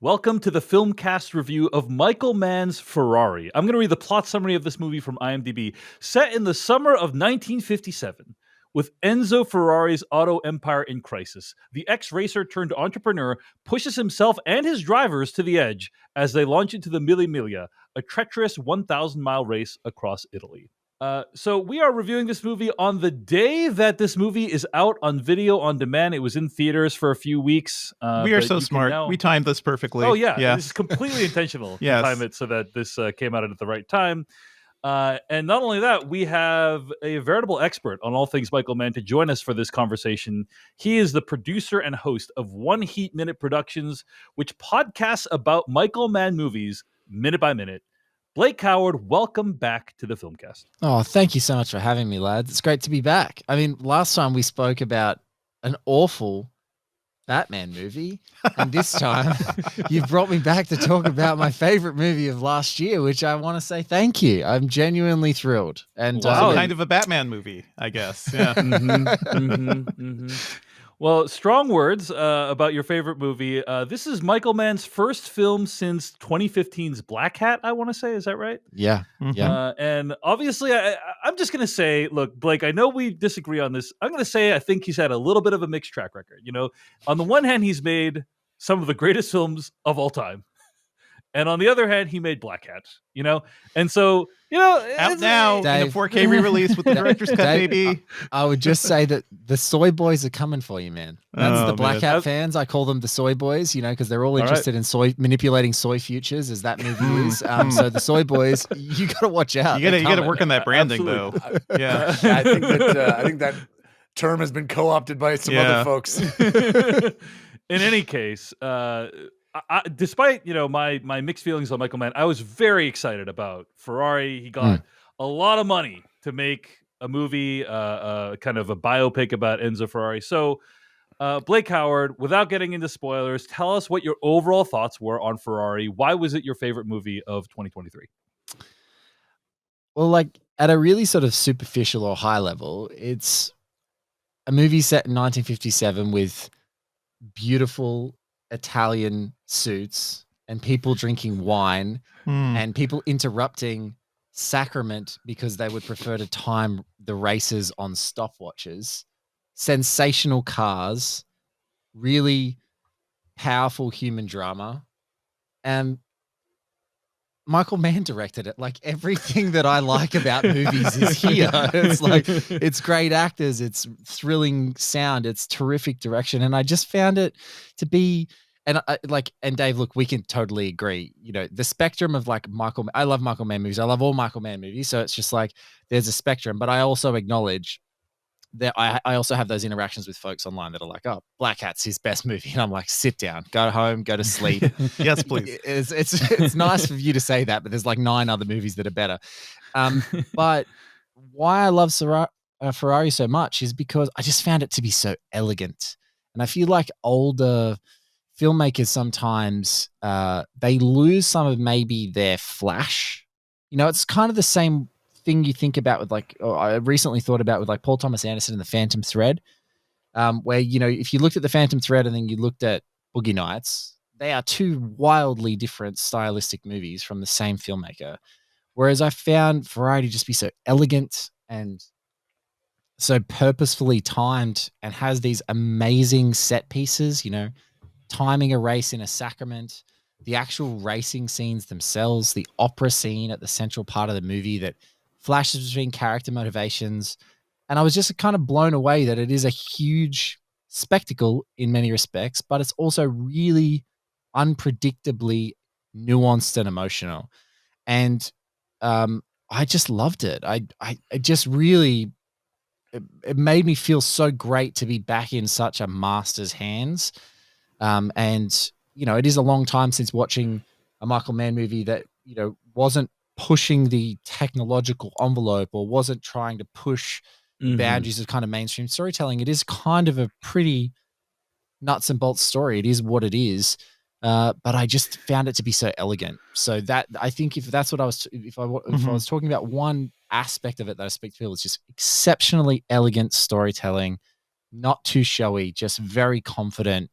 Welcome to the Filmcast review of Michael Mann's Ferrari. I'm going to read the plot summary of this movie from IMDb. Set in the summer of 1957, with Enzo Ferrari's auto empire in crisis, the ex-racer turned entrepreneur pushes himself and his drivers to the edge as they launch into the Mille Miglia, a treacherous 1,000-mile race across Italy. So we are reviewing this movie on the day that this movie is out on video on demand. It was in theaters for a few weeks. We are so smart. We timed this perfectly. Oh, yeah. This is completely intentional to time it so that this came out at the right time. And not only that, we have a veritable expert on all things Michael Mann to join us for this conversation. He is the producer and host of One Heat Minute Productions, which podcasts about Michael Mann movies minute by minute. Blake Howard, welcome back to the Filmcast. Oh, thank you so much for having me, lads. It's great to be back. I mean, last time we spoke about an awful Batman movie, and this time you've brought me back to talk about my favorite movie of last year, which I want to say thank you. I'm genuinely thrilled. And kind of a Batman movie, I guess. Yeah. Well, strong words about your favorite movie. This is Michael Mann's first film since 2015's Black Hat, I want to say. Is that right? Yeah. Yeah. And obviously, I'm just going to say, look, Blake, I know we disagree on this. I'm going to say I think he's had a little bit of a mixed track record. You know, on the one hand, he's made some of the greatest films of all time. And on the other hand, he made Black Hat, you know? And so, you know, out now Dave, in a 4K re-release with the director's cut, baby. I would just say that the soy boys are coming for you, man. That's the Black Hat fans. I call them the soy boys, you know, because they're all interested in manipulating soy futures, as that movie is. So the soy boys, you got to watch out. You got to work on that branding, though. Yeah, I think that term has been co-opted by some other folks. In any case, despite my mixed feelings on Michael Mann, I was very excited about Ferrari. He got a lot of money to make a movie, kind of a biopic about Enzo Ferrari. So, Blake Howard, without getting into spoilers, tell us what your overall thoughts were on Ferrari. Why was it your favorite movie of 2023? Well, like at a really sort of superficial or high level, it's a movie set in 1957 with beautiful Italian suits and people drinking wine and people interrupting sacrament because they would prefer to time the races on stopwatches, sensational cars, really powerful human drama, and Michael Mann directed it. Like everything that I like about movies is here. It's like, it's great actors, it's thrilling sound, it's terrific direction. And I just found it to be, and Dave, look, we can totally agree, you know, the spectrum of like I love Michael Mann movies. I love all Michael Mann movies. So it's just like, there's a spectrum, but I also acknowledge that I also have those interactions with folks online that are like, oh, Black Hat's his best movie. And I'm like, sit down, go home, go to sleep. Yes, please. It's nice for you to say that, but there's like 9 other movies that are better. But why I love Ferrari so much is because I just found it to be so elegant. And I feel like older filmmakers sometimes, they lose some of maybe their flash. You know, it's kind of the same thing you think about with I recently thought about with like Paul Thomas Anderson and The Phantom Thread, where, you know, if you looked at The Phantom Thread and then you looked at Boogie Nights, they are 2 wildly different stylistic movies from the same filmmaker. Whereas I found Ferrari to just be so elegant and so purposefully timed and has these amazing set pieces, you know, timing a race in a sacrament, the actual racing scenes themselves, the opera scene at the central part of the movie that flashes between character motivations. And I was just kind of blown away that it is a huge spectacle in many respects, but it's also really unpredictably nuanced and emotional. And I just loved it. I just really, it made me feel so great to be back in such a master's hands. And, you know, it is a long time since watching a Michael Mann movie that, you know, wasn't pushing the technological envelope or wasn't trying to push the boundaries of kind of mainstream storytelling. It is kind of a pretty nuts and bolts story. It is what it is. But I just found it to be so elegant. So that, I think if that's what I was, if I was talking about one aspect of it that I speak to people, it's just exceptionally elegant storytelling, not too showy, just very confident.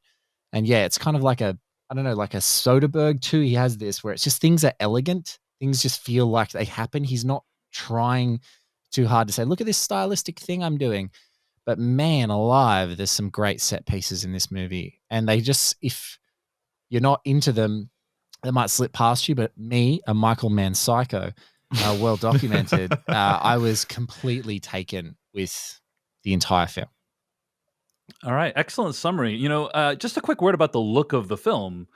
And yeah, it's kind of like a I don't know, like a Soderbergh too. He has this where it's just things are elegant. Things just feel like they happen. He's not trying too hard to say, look at this stylistic thing I'm doing. But man alive, there's some great set pieces in this movie. And they just, if you're not into them, they might slip past you. But me, a Michael Mann psycho, well documented, I was completely taken with the entire film. All right, excellent summary. Just a quick word about the look of the film.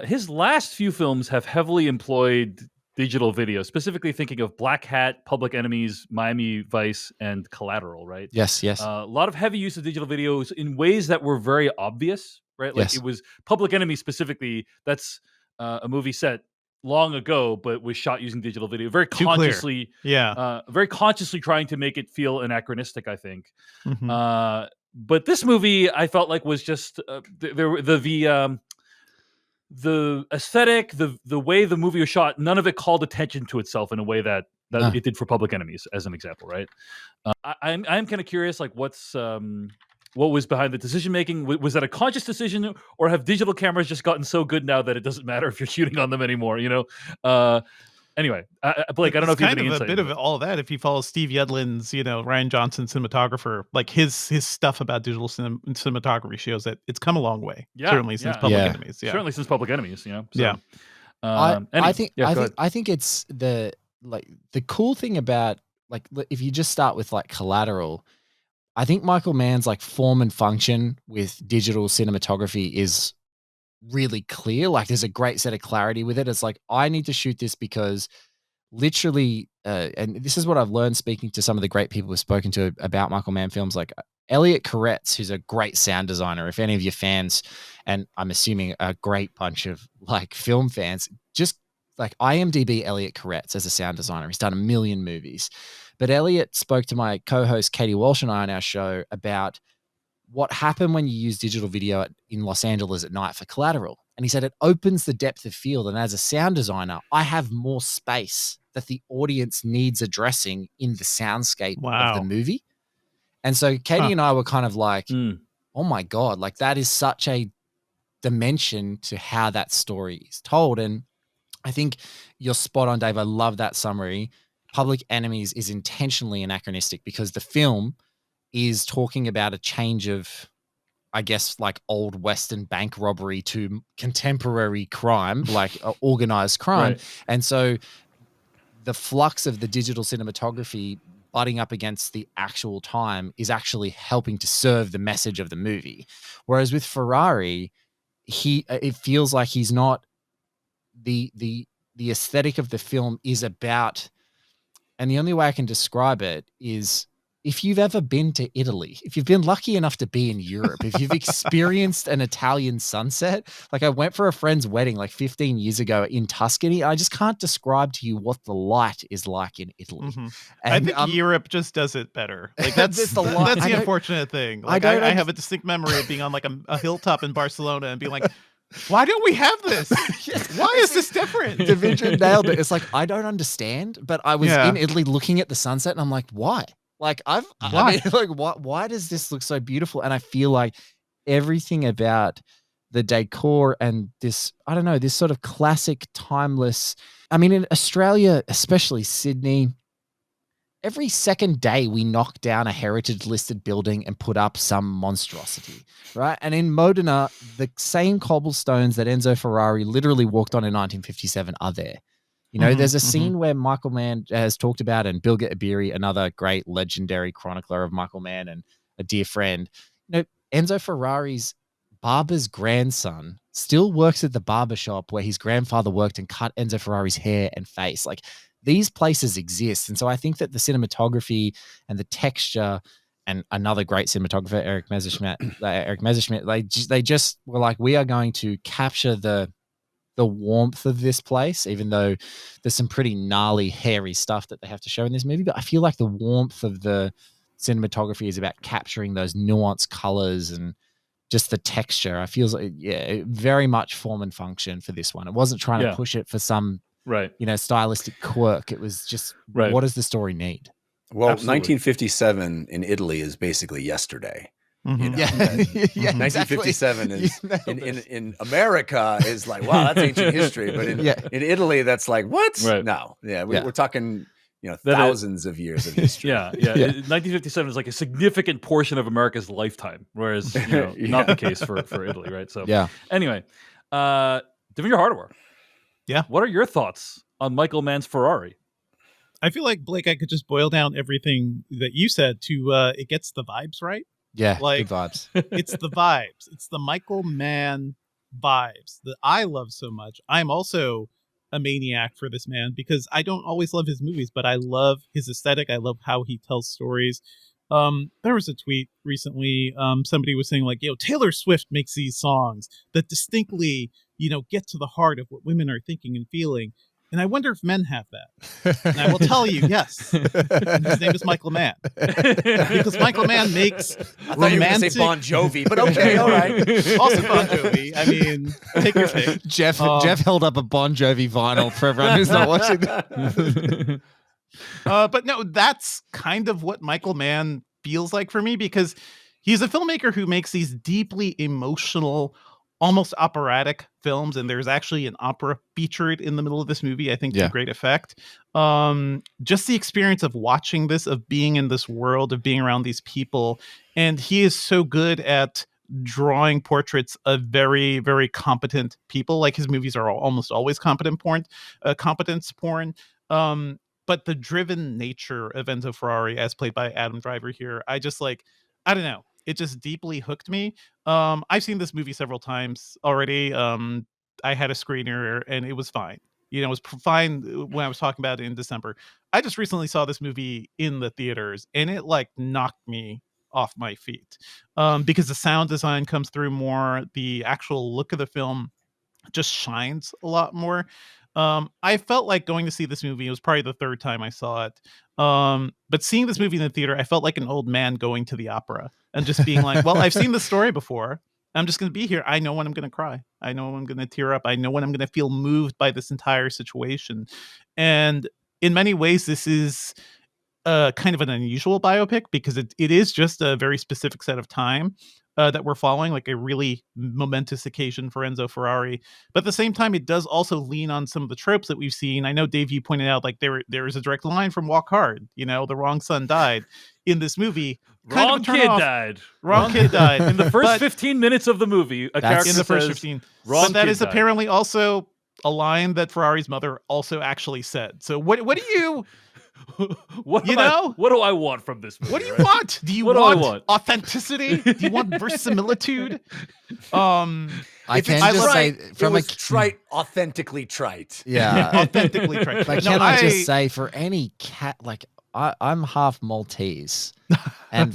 His last few films have heavily employed digital video, specifically thinking of Black Hat, Public Enemies, Miami Vice, and Collateral, right? Yes. A lot of heavy use of digital videos in ways that were very obvious, right? Like Yes. it was Public Enemy specifically. That's a movie set long ago, but was shot using digital video, very Too clear. consciously. Yeah. Very consciously trying to make it feel anachronistic, I think. Mhm. But this movie, I felt like was just the aesthetic, the way the movie was shot, none of it called attention to itself in a way that No. it did for Public Enemies, as an example, right? I'm kind of curious, like what was behind the decision making? Was that a conscious decision, or have digital cameras just gotten so good now that it doesn't matter if you're shooting on them anymore? Anyway, Blake, I don't know if you have kind any of a insight bit into of all of that. If you follow Steve Yedlin's, Ryan Johnson cinematographer, like his stuff about digital cinematography shows that it's come a long way. Yeah, Certainly since yeah. Public Yeah. Enemies. Yeah. Certainly since Public Enemies, So, Yeah. I think go ahead. I think it's the cool thing about, like, if you just start with like Collateral, I think Michael Mann's like form and function with digital cinematography is really clear. Like there's a great set of clarity with it. It's like, I need to shoot this because literally, and this is what I've learned speaking to some of the great people we've spoken to about Michael Mann films, like Elliot Koretz, who's a great sound designer. If any of your fans, and I'm assuming a great bunch of like film fans, just like IMDb Elliot Koretz as a sound designer. He's done a million movies. But Elliot spoke to my co-host Katie Walsh and I on our show about what happened when you use digital video in Los Angeles at night for Collateral. And he said it opens the depth of field. And as a sound designer, I have more space that the audience needs addressing in the soundscape of the movie. And so Katie and I were kind of like, oh my God, like that is such a dimension to how that story is told. And I think you're spot on, Dave. I love that summary. Public Enemies is intentionally anachronistic because the film is talking about a change of, I guess, like old Western bank robbery to contemporary crime, like organized crime. Right. And so the flux of the digital cinematography butting up against the actual time is actually helping to serve the message of the movie. Whereas with Ferrari, it feels like he's not the aesthetic of the film is about, and the only way I can describe it is, if you've ever been to Italy, if you've been lucky enough to be in Europe, if you've experienced an Italian sunset, like I went for a friend's wedding like 15 years ago in Tuscany. I just can't describe to you what the light is like in Italy. Mm-hmm. And, I think Europe just does it better. Like that's the unfortunate thing. Like I have a distinct memory of being on like a hilltop in Barcelona and being like, why don't we have this? Why is this different? Devindra nailed it. It's like, I don't understand, but I was in Italy looking at the sunset and I'm like, why? Like why does this look so beautiful? And I feel like everything about the decor and this, I don't know, this sort of classic, timeless. I mean, in Australia, especially Sydney, every second day we knock down a heritage listed building and put up some monstrosity, right? And in Modena, the same cobblestones that Enzo Ferrari literally walked on in 1957 are there. You know, there's a scene where Michael Mann has talked about, and Bilge Ebiri, another great legendary chronicler of Michael Mann and a dear friend, you know, Enzo Ferrari's barber's grandson still works at the barber shop where his grandfather worked and cut Enzo Ferrari's hair and face. Like, these places exist. And so I think that the cinematography and the texture, and another great cinematographer, Eric Messerschmidt, they just were like, we are going to capture the warmth of this place, even though there's some pretty gnarly, hairy stuff that they have to show in this movie. But I feel like the warmth of the cinematography is about capturing those nuanced colors and just the texture. I feel like, very much form and function for this one. It wasn't trying to push it for some, stylistic quirk. It was just, what does the story need? Well, Absolutely. 1957 in Italy is basically yesterday. You know, Yeah, yeah, 1957 exactly. in America is like, wow, that's ancient history. But in Italy, that's like, what? Right. No, we're talking, That thousands of years of history. Yeah. 1957 is like a significant portion of America's lifetime, whereas not the case for Italy, right? So anyway, Devindra Hardware. Yeah. What are your thoughts on Michael Mann's Ferrari? I feel like, Blake, I could just boil down everything that you said to it gets the vibes right. Yeah, Like, good vibes. It's the vibes. It's the Michael Mann vibes that I love so much. I'm also a maniac for this man because I don't always love his movies, but I love his aesthetic. I love how he tells stories. There was a tweet recently. Somebody was saying like, Taylor Swift makes these songs that distinctly, get to the heart of what women are thinking and feeling. And I wonder if men have that. And I will tell you, yes. And his name is Michael Mann. Because Michael Mann makes I thought you were going to say Bon Jovi, but okay, all right. Also Bon Jovi. I mean, take your pick. Jeff held up a Bon Jovi vinyl for everyone who's not watching. But no, that's kind of what Michael Mann feels like for me, because he's a filmmaker who makes these deeply emotional, almost operatic films, and there's actually an opera featured in the middle of this movie, I think, to great effect. Just the experience of watching this, of being in this world, of being around these people, and he is so good at drawing portraits of very, very competent people. Like, his movies are almost always competence porn. But the driven nature of Enzo Ferrari, as played by Adam Driver here, I don't know. It just deeply hooked me. I've seen this movie several times already. I had a screener and it was fine. It was fine when I was talking about it in December. I just recently saw this movie in the theaters and it knocked me off my feet, because the sound design comes through more. The actual look of the film just shines a lot more. I felt like going to see this movie. It was probably the third time I saw it. But seeing this movie in the theater, I felt like an old man going to the opera and just being like, well, I've seen this story before. I'm just going to be here. I know when I'm going to cry. I know when I'm going to tear up. I know when I'm going to feel moved by this entire situation. And in many ways, this is kind of an unusual biopic because it is just a very specific set of time that we're following, like a really momentous occasion for Enzo Ferrari. But at the same time, it does also lean on some of the tropes that we've seen. I know, Dave, you pointed out like there is a direct line from Walk Hard. The wrong son died in this movie. Wrong kid died. Wrong kid died in the first 15 minutes of the movie. A character in the first says, 15. Wrong but that kid is died. apparently also a line that Ferrari's mother also actually said. So what do you? What do I want from this movie? What do you want? Do you want authenticity? Do you want verisimilitude? I can just say from trite, authentically trite. Yeah, authentically trite. But can I just say, for any cat, like I'm half Maltese, and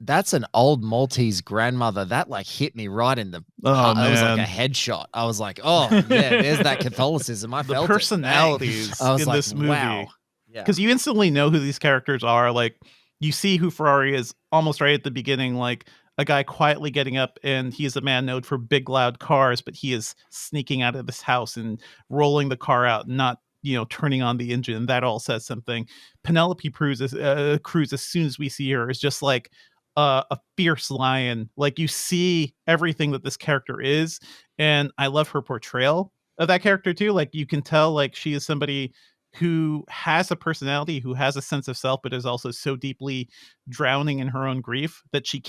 that's an old Maltese grandmother that hit me right in the. It was like a headshot. I was like, oh yeah, there's that Catholicism. I felt the personalities in this movie. Wow. Because you instantly know who these characters are. Like, you see who Ferrari is almost right at the beginning, like a guy quietly getting up, and he is a man known for big, loud cars, but he is sneaking out of this house and rolling the car out, not turning on the engine. That all says something. Penelope Cruz, as soon as we see her, is just like a fierce lion. Like, you see everything that this character is, and I love her portrayal of that character too. Like, you can tell like she is somebody who has a personality, who has a sense of self, but is also so deeply drowning in her own grief that she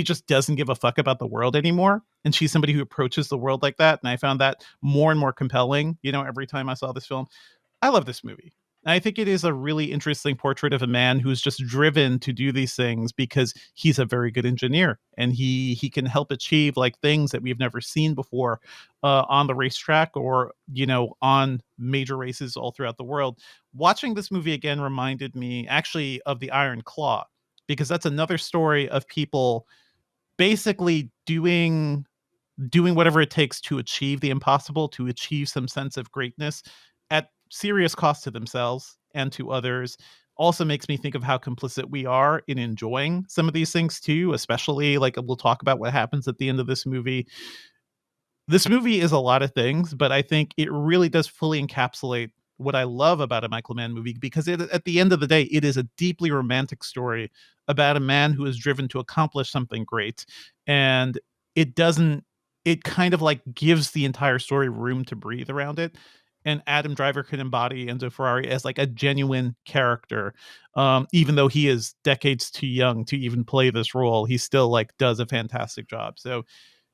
just doesn't give a fuck about the world anymore. And she's somebody who approaches the world like that. And I found that more and more compelling, every time I saw this film. I love this movie. I think it is a really interesting portrait of a man who's just driven to do these things because he's a very good engineer, and he can help achieve things that we've never seen before on the racetrack or, on major races all throughout the world. Watching this movie again reminded me actually of The Iron Claw, because that's another story of people basically doing whatever it takes to achieve the impossible, to achieve some sense of greatness at serious cost to themselves and to others. Also makes me think of how complicit we are in enjoying some of these things too, especially we'll talk about what happens at the end of this movie. This movie is a lot of things, but I think it really does fully encapsulate what I love about a Michael Mann movie, because at the end of the day, it is a deeply romantic story about a man who is driven to accomplish something great. And it doesn't, it kind of like gives the entire story room to breathe around it. And Adam Driver can embody Enzo Ferrari as like a genuine character. Even though he is decades too young to even play this role, he still like does a fantastic job. So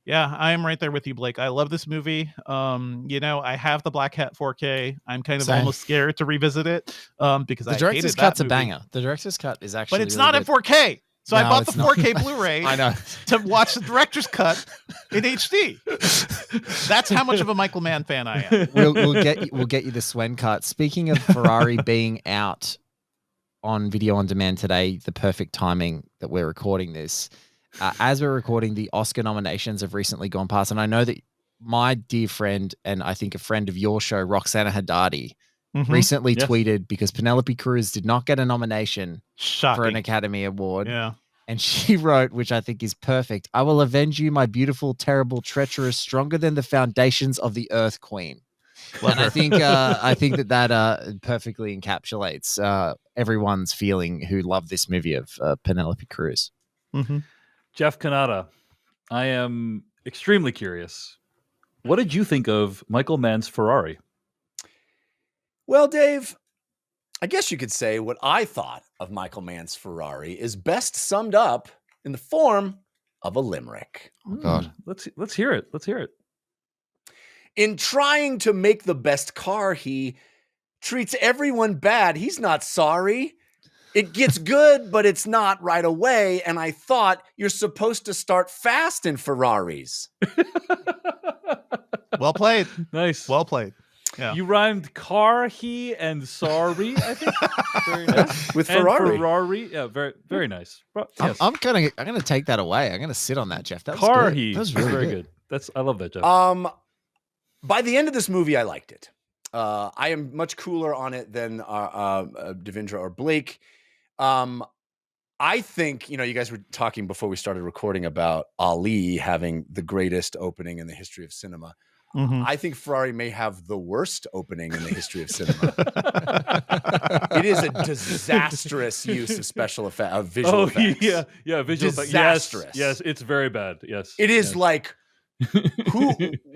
yeah, I am right there with you, Blake. I love this movie. I have the Black Hat 4K. I'm kind of Same. almost scared to revisit it because The I director's hated cut's that a movie. banger. The director's cut is actually, But it's really not in good. 4K. So I No, bought the it's not. 4K Blu-ray I know. to watch the director's cut in HD. That's how much of a Michael Mann fan I am. We'll get you the Swen cut. Speaking of Ferrari being out on video on demand today, the perfect timing that we're recording this. As we're recording, the Oscar nominations have recently gone past, and I know that my dear friend and I think a friend of your show, Roxana Haddadi, recently Yes. tweeted because Penelope Cruz did not get a nomination for an Shocking. Academy Award. Yeah. And she wrote, which I think is perfect, "I will avenge you, my beautiful, terrible, treacherous, stronger than the foundations of the earth queen." Love And her. I think that perfectly encapsulates everyone's feeling who loved this movie of Penelope Cruz. Mm-hmm. Jeff Kanata, I am extremely curious. What did you think of Michael Mann's Ferrari? Well, Dave, I guess you could say what I thought of Michael Mann's Ferrari is best summed up in the form of a limerick. Oh, God. Let's hear it. Let's hear it. In trying to make the best car, he treats everyone bad. He's not sorry. It gets good, but it's not right away. And I thought you're supposed to start fast in Ferraris. Well played. Nice. Well played. Yeah. You rhymed car, he, and sorry, I think. Very nice. With And Ferrari. Ferrari. Yeah, very, very nice. Yes. I'm gonna take that away. I'm gonna sit on that, Jeff. That was car, good. he. That was That's really very good. good. I love that, Jeff. By the end of this movie, I liked it. I am much cooler on it than Devindra or Blake. I think, you guys were talking before we started recording about Ali having the greatest opening in the history of cinema. Mhm. I think Ferrari may have the worst opening in the history of cinema. It is a disastrous use of special effects, of visual effects. yeah, visual effects. Disastrous. Yes, it's very bad. Yes. It is yes. like,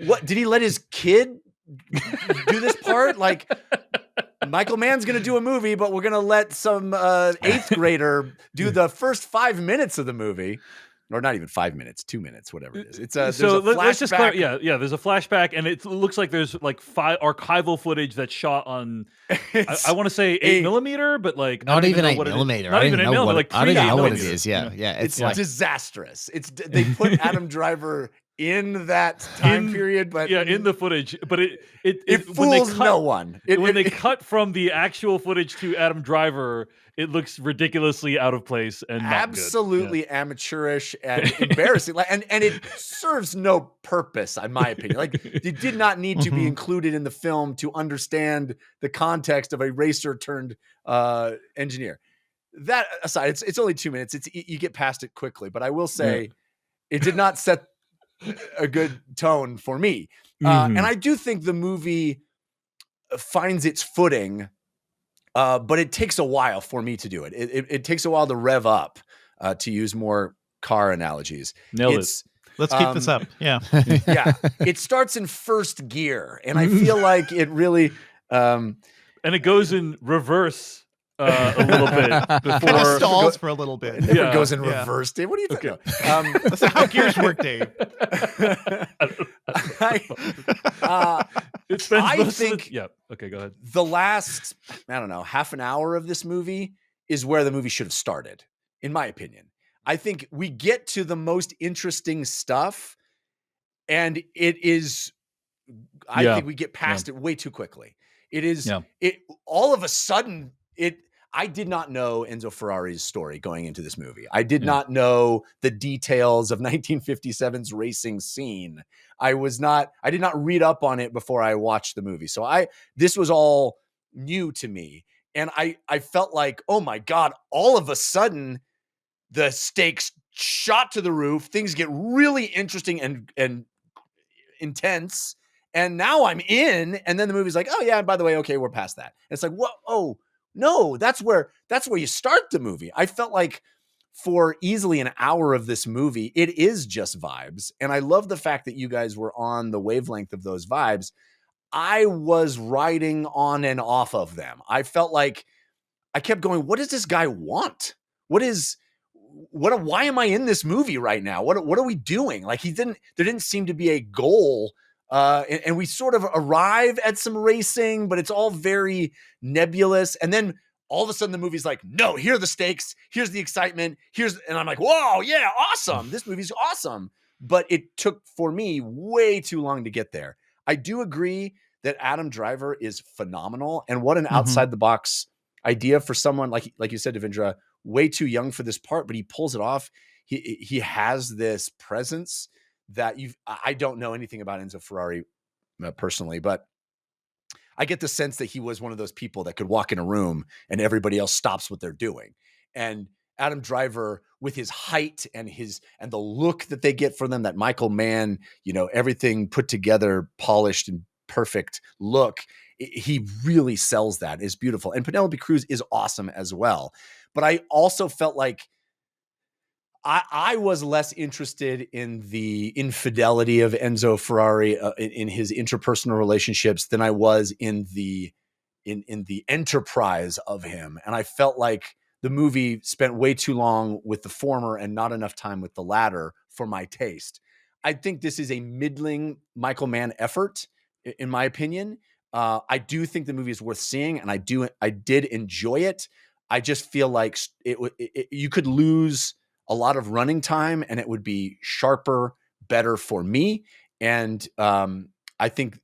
what did he let his kid do this part? Like, Michael Mann's going to do a movie, but we're going to let some 8th grader do the first 5 minutes of the movie. Or not even 5 minutes, 2 minutes, whatever it is. It's there's a let's just flashback. yeah. There's a flashback, and it looks like there's like archival footage that's shot on. I want to say 8mm, but like Not even 8 what it is. millimeter. Not I even don't 8 even know millimeter. what Like I don't even know what it 3 is. Yeah, yeah. It's like, disastrous. They put Adam Driver in that time period, but in the footage, but it fools when they cut, no one. When they cut from the actual footage to Adam Driver, it looks ridiculously out of place and not absolutely good. amateurish and embarrassing. And it serves no purpose, in my opinion. Like, it did not need to be included in the film to understand the context of a racer turned engineer. That aside, it's only 2 minutes. You get past it quickly, but I will say it did not set a good tone for me. And I do think the movie finds its footing, but it takes a while for me to do it. It takes a while to rev up, to use more car analogies. Nailed it. Let's keep this up. Yeah. Yeah. It starts in first gear, and I feel like it really... and it goes in reverse a little bit Kind before of stalls for a little bit. It never Yeah. goes in reverse, Dave. What are you talking about? That's how gears work, Dave. it spends I most of think- the, yeah. Okay, go ahead. The last, I don't know, half an hour of this movie is where the movie should have started, in my opinion. I think we get to the most interesting stuff, and it is, I think we get past it way too quickly. It is, it all of a sudden, I did not know Enzo Ferrari's story going into this movie. I did not know the details of 1957's racing scene. I did not read up on it before I watched the movie. So this was all new to me. And I felt like, oh my God, all of a sudden the stakes shot to the roof. Things get really interesting and intense. And now I'm in, and then the movie's like, oh yeah, and by the way, okay, we're past that. And it's like, whoa, oh no, that's where you start the movie. I felt like for easily an hour of this movie, it is just vibes. And I love the fact that you guys were on the wavelength of those vibes. I was riding on and off of them. I felt like I kept going, what does this guy want? Why am I in this movie right now? What are we doing? Like there didn't seem to be a goal. And we sort of arrive at some racing, but it's all very nebulous. And then all of a sudden the movie's like, no, here are the stakes. Here's the excitement. And I'm like, whoa, yeah, awesome. This movie's awesome. But it took for me way too long to get there. I do agree that Adam Driver is phenomenal. And what an outside the box idea for someone like you said, Devindra, way too young for this part, but he pulls it off. He has this presence that I don't know anything about Enzo Ferrari personally, but I get the sense that he was one of those people that could walk in a room and everybody else stops what they're doing. And Adam Driver, with his height and the look that they get from them, that Michael Mann, everything put together, polished and perfect look, he really sells that. It's beautiful. And Penelope Cruz is awesome as well. But I also felt like I was less interested in the infidelity of Enzo Ferrari in his interpersonal relationships than I was in the enterprise of him. And I felt like the movie spent way too long with the former and not enough time with the latter for my taste. I think this is a middling Michael Mann effort, in my opinion. I do think the movie is worth seeing, and I did enjoy it. I just feel like you could lose a lot of running time and it would be sharper, better for me. And I think,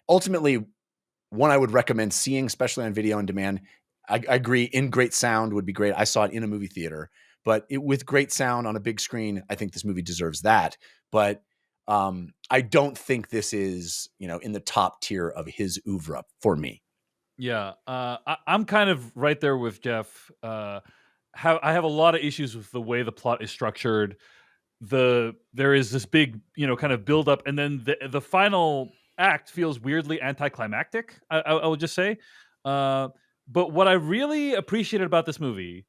ultimately one I would recommend seeing, especially on video on demand. I agree, in great sound would be great. I saw it in a movie theater, but with great sound on a big screen, I think this movie deserves that. But I don't think this is, in the top tier of his oeuvre for me. Yeah, I'm kind of right there with Jeff. I have a lot of issues with the way the plot is structured. There is this big, kind of build up, and then the final act feels weirdly anticlimactic. I would just say. But what I really appreciated about this movie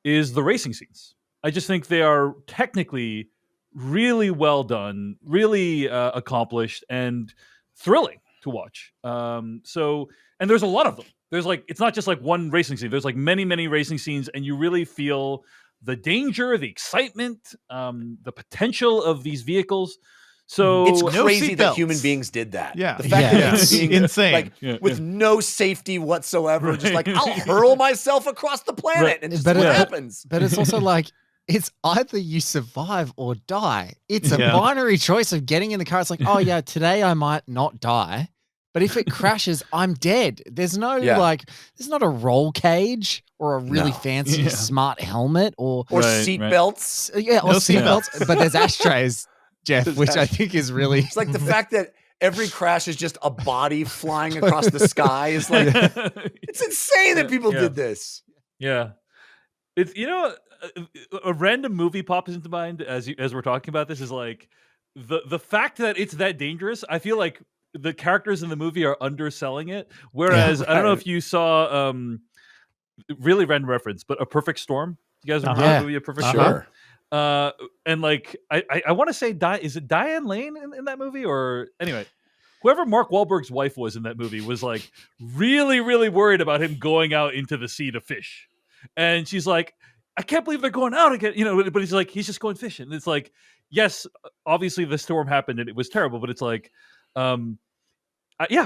is the racing scenes. I just think they are technically really well done, really accomplished, and thrilling to watch. And there's a lot of them. There's it's not just one racing scene. There's many, many racing scenes, and you really feel the danger, the excitement, the potential of these vehicles. So it's crazy that human beings did that. Yeah. The fact that it's insane. With no safety whatsoever, just I'll hurl myself across the planet and just what happens. But it's also it's either you survive or die. It's a binary choice of getting in the car. It's oh yeah, today I might not die. But if it crashes, I'm dead. There's no there's not a roll cage or a really fancy smart helmet or seatbelts. Yeah, or seatbelts. But there's ashtrays, Jeff, which I think is really. It's the fact that every crash is just a body flying across the sky is it's insane that people did this. Yeah, it's a random movie pops into mind as we're talking about this is the fact that it's that dangerous. I feel like the characters in the movie are underselling it. Whereas I don't know if you saw really random reference, but A Perfect Storm. You guys remember the movie A Perfect Storm? And I want to say is it Diane Lane in that movie? Or anyway, whoever Mark Wahlberg's wife was in that movie was really, really worried about him going out into the sea to fish. And she's like, I can't believe they're going out again, but he's just going fishing. And it's yes, obviously the storm happened and it was terrible, but it's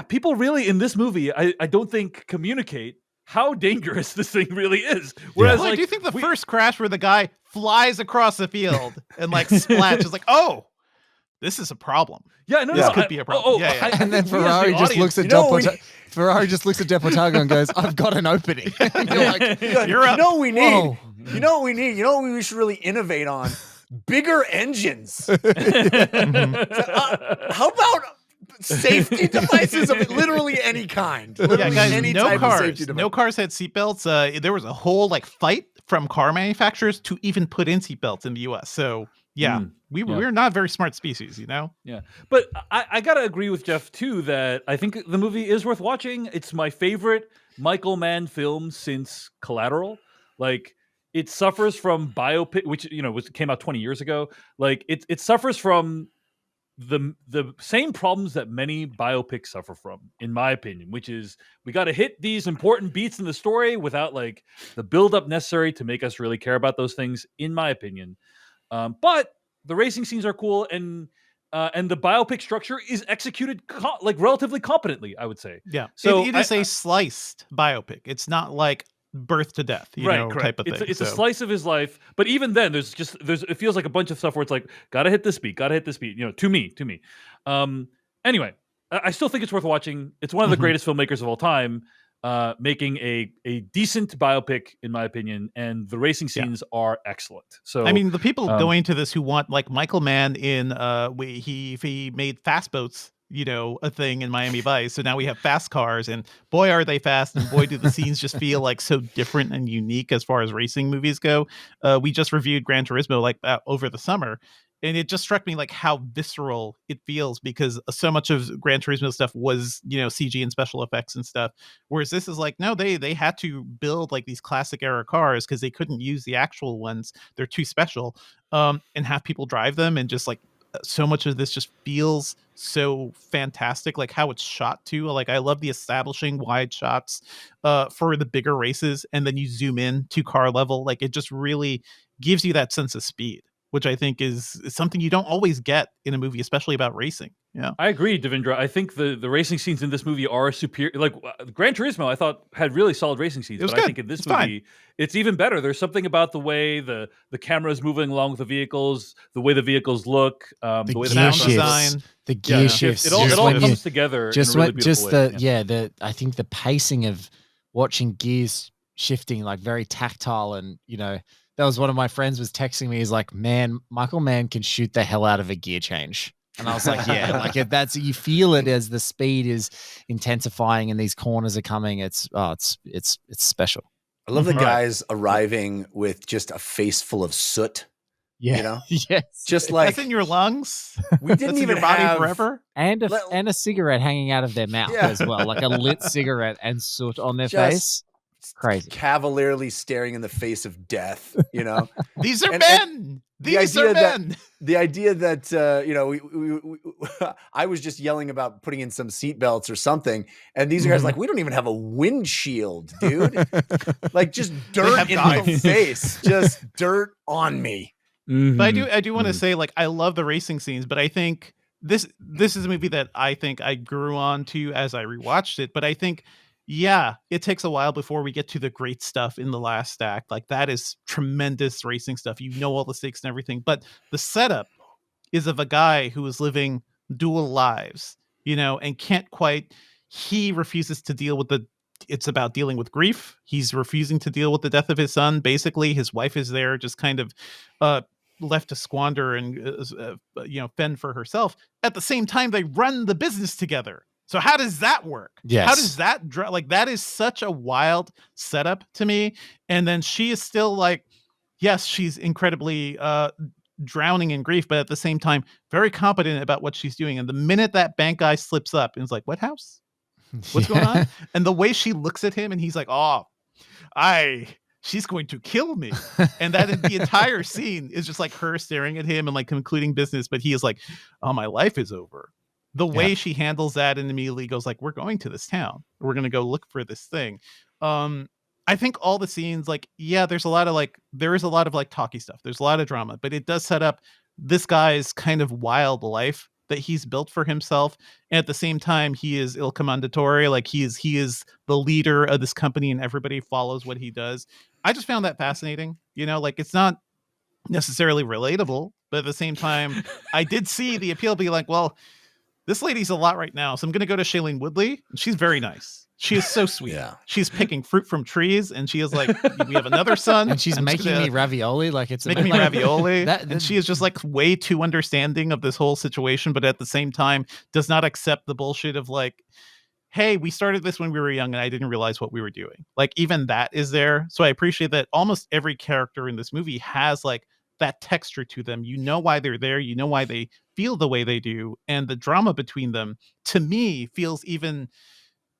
people really in this movie, I don't think communicate how dangerous this thing really is. Whereas, do you think the first crash where the guy flies across the field and splats is oh, this is a problem. Yeah, no, this could be a problem. And then Ferrari just looks at Ferrari just looks at Deportago and goes, "I've got an opening." You're up. You know what we need? You know what we need? You know what we should really innovate on? Bigger engines. How about safety devices of literally any kind? Guys, any no type cars. Of safety device. No cars had seatbelts. There was a whole fight from car manufacturers to even put in seatbelts in the U.S. So Yeah. Mm, We're not a very smart species, Yeah, but I gotta agree with Jeff too that I think the movie is worth watching. It's my favorite Michael Mann film since Collateral. Like, it suffers from biopic, which came out 20 years ago. Like, it suffers from the same problems that many biopics suffer from, in my opinion, which is we got to hit these important beats in the story without like the build up necessary to make us really care about those things, in my opinion. But the racing scenes are cool, and the biopic structure is executed like relatively competently, I would say. Yeah. So It is a sliced biopic. It's not like birth to death, right, type correct. of It's thing. it's a So, slice of his life, but even then, there's it feels like a bunch of stuff where it's like gotta hit this beat, to me. Anyway, I still think it's worth watching. It's one of the Mhm. greatest filmmakers of all time, making a decent biopic, in my opinion, and the racing Yeah. scenes are excellent. So I mean, the people um, going to this who want like Michael Mann in he made fast boats, a thing in Miami Vice. So now we have fast cars, and boy are they fast, and boy do the scenes just feel like so different and unique as far as racing movies go. We just reviewed Gran Turismo like over the summer, and it just struck me like how visceral it feels because so much of Gran Turismo stuff was CG and special effects and stuff. Whereas this is like, no, they had to build like these classic era cars because they couldn't use the actual ones. They're too special. And have people drive them, and just like so much of this just feels so fantastic, like how it's shot too. Like I love the establishing wide shots for the bigger races, and then you zoom in to car level. Like it just really gives you that sense of speed, which I think is something you don't always get in a movie, especially about racing. Yeah. I agree, Devindra. I think the racing scenes in this movie are superior. Like Gran Turismo, I thought had really solid racing scenes, It was but I good. think in this It's fine. movie, it's even better. There's something about the way the camera is moving along with the vehicles, the way the vehicles look, The the way the gear sound shifts, design. the Yeah, gear the shifts. It all just when you- comes together just in a really when beautiful just way. the I think the pacing of watching gears shifting like very tactile, and that was one of my friends was texting me. He's like, man, Michael Mann can shoot the hell out of a gear change. And I was like, yeah, like that's, you feel it as the speed is intensifying and these corners are coming. It's special. I love the Right. guys arriving with just a face full of soot. Yeah. Yes. Just like That's in your lungs. we didn't That's in even your body have forever. And Let- a cigarette hanging out of their mouth Yeah. as well, like a lit cigarette and soot on their Just face. Crazy. cavalierly staring in the face of death. These are And- men. the These idea are that- men. The idea that I was just yelling about putting in some seatbelts or something, and these guys are like, we don't even have a windshield, dude. Like just dirt have in my goggles. face, just dirt on me. But I do want to Mhm. say, like, I love the racing scenes, but I think this is a movie that I think I grew on to as I rewatched it. But I think, yeah, it takes a while before we get to the great stuff in the last act. Like that is tremendous racing stuff. All the stakes and everything. But the setup is of a guy who is living dual lives, and can't quite. He refuses to deal with it's about dealing with grief. He's refusing to deal with the death of his son. Basically, his wife is there, just kind of left to squander and fend for herself. At the same time, they run the business together. So how does that work? Yes. How does that like that is such a wild setup to me. And then she is still like, yes, she's incredibly drowning in grief, but at the same time, very competent about what she's doing. And the minute that bank guy slips up and is like, "What house? What's going on?" And the way she looks at him, and he's like, "Oh, she's going to kill me." And that the entire scene is just like her staring at him and like concluding business, but he is like, "Oh, my life is over." The way she handles that and immediately goes like, "We're going to this town. We're going to go look for this thing." I think all the scenes, like, yeah, there is a lot of like talky stuff. There's a lot of drama, but it does set up this guy's kind of wild life that he's built for himself. And at the same time, he is il commandatore. Like he is the leader of this company and everybody follows what he does. I just found that fascinating. Like it's not necessarily relatable, but at the same time, I did see the appeal be like, well, this lady's a lot right now. So I'm going to go to Shailene Woodley. And she's very nice. She is so sweet. Yeah. She's picking fruit from trees, and she is like, we have another son. And she's I'm just making gonna me ravioli. Like it's making me like, ravioli. that- And she is just like way too understanding of this whole situation, but at the same time does not accept the bullshit of like, hey, we started this when we were young and I didn't realize what we were doing. Like even that is there. So I appreciate that almost every character in this movie has like that texture to them. You know why they're there. You know why they feel the way they do. And the drama between them, to me, feels even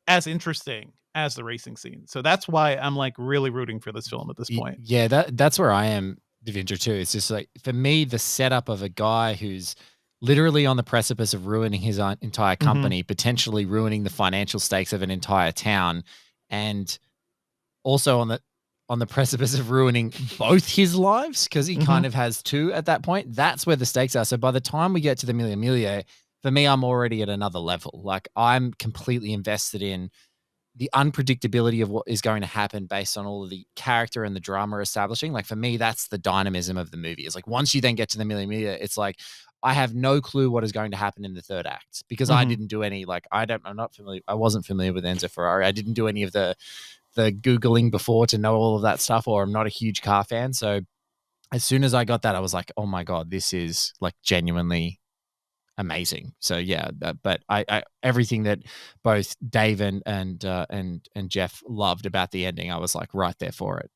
as interesting as the racing scene. So that's why I'm like really rooting for this film at this point. Yeah, that's where I am, Devindra, too. It's just like, for me, the setup of a guy who's literally on the precipice of ruining his entire company, potentially ruining the financial stakes of an entire town, and also on the precipice of ruining both his lives, because he kind of has two at that point. That's where the stakes are. So by the time we get to the Mille Miglia, for me, I'm already at another level. Like, I'm completely invested in the unpredictability of what is going to happen based on all of the character and the drama establishing. Like, for me, that's the dynamism of the movie. It's like, once you then get to the Mille Miglia, it's like, I have no clue what is going to happen in the third act, because I didn't do any, like, I wasn't familiar with Enzo Ferrari. I didn't do any of the Googling before to know all of that stuff, or I'm not a huge car fan. So as soon as I got that, I was like, oh my God, this is like genuinely amazing. So yeah, but I everything that both Dave and Jeff loved about the ending, I was like right there for it.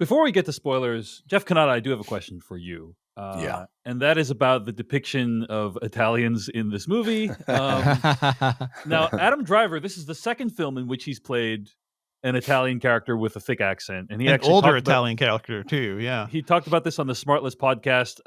Before we get to spoilers, Jeff Canada, I do have a question for you. And that is about the depiction of Italians in this movie. Now, Adam Driver, this is the second film in which he's played an Italian character with a thick accent, and he An actually older talked Italian character too. Yeah, he talked about this on the Smartless podcast.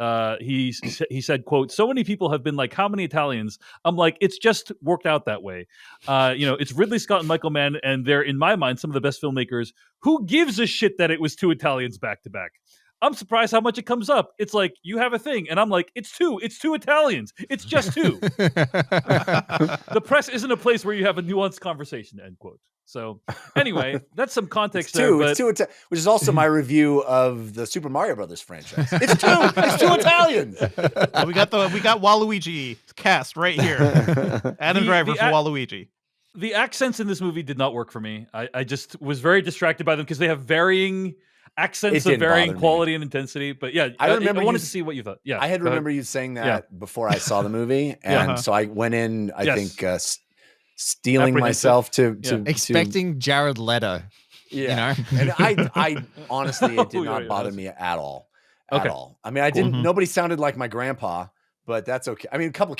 He said, "quote So many people have been like, how many Italians?" I'm like, it's just worked out that way. It's Ridley Scott and Michael Mann, and they're, in my mind, some of the best filmmakers. Who gives a shit that it was two Italians back to back? I'm surprised how much it comes up. It's like, you have a thing, and I'm like, it's two Italians. It's just two. The press isn't a place where you have a nuanced conversation, end quote. So anyway, that's some context there. It's two, which is also my review of the Super Mario Brothers franchise. It's two Italians. Well, we got Waluigi cast right here. Adam Driver for Waluigi. The accents in this movie did not work for me. I just was very distracted by them because they have varying accents of varying quality and intensity. But yeah, I wanted to see what you thought. Yeah, I had remember you saying that before I saw the movie, and so I went in. I think steeling myself to expecting Jared Leto. Yeah, you know? And I honestly, it did not bother me at all. At all. I mean, I didn't. Nobody sounded like my grandpa, but that's okay. I mean, a couple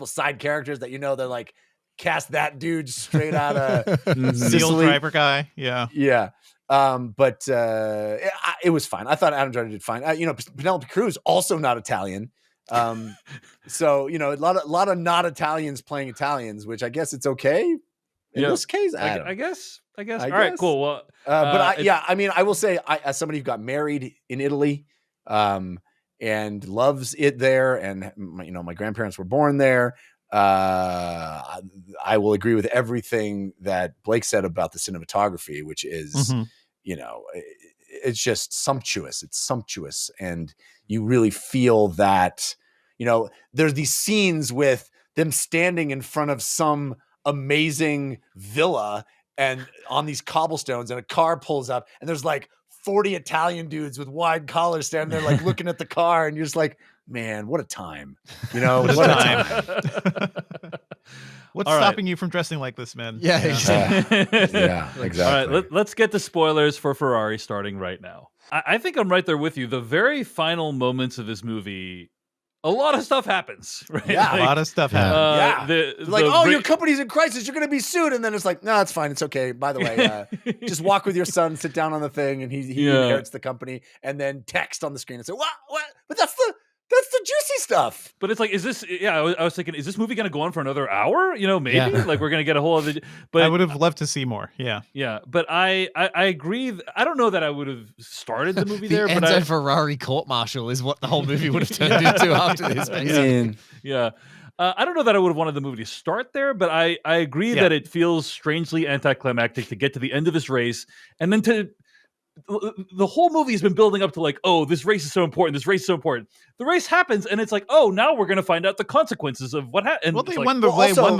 side characters that they're like, cast that dude straight out of Steel Driver guy. Yeah. But it was fine. I thought Adam Driver did fine. Penelope Cruz also not Italian. So a lot of not Italians playing Italians, which I guess it's okay in this case. I guess. All right, cool. Well, I will say, as somebody who got married in Italy, and loves it there, and my grandparents were born there. I will agree with everything that Blake said about the cinematography, which is, it's just sumptuous. It's sumptuous. And you really feel that, there's these scenes with them standing in front of some amazing villa and on these cobblestones, and a car pulls up, and there's like 40 Italian dudes with wide collars standing there, like looking at the car. And you're just like, man, what a time, what a time. What's stopping you from dressing like this, man? Yeah, exactly. All right, let's get the spoilers for Ferrari starting right now. I think I'm right there with you. The very final moments of this movie, a lot of stuff happens, right? Yeah, a lot of stuff happens. Your company's in crisis, you're going to be sued. And then it's like, no, it's fine. It's okay. By the way, just walk with your son, sit down on the thing, and he inherits the company, and then text on the screen and say, what? But that's the juicy stuff. But it's like, is this? Yeah, I was thinking, is this movie going to go on for another hour? Maybe like we're going to get a whole other. But I would have loved to see more. Yeah. But I agree. I don't know that I would have started the movie there. But Enzo Ferrari court martial is what the whole movie would have turned into after this. Basically. Yeah. I don't know that I would have wanted the movie to start there, but I agree that it feels strangely anticlimactic to get to the end of this race and then the whole movie has been building up to like, oh, this race is so important. This race is so important. The race happens, and it's like, oh, now we're going to find out the consequences of what happened. Well, they won the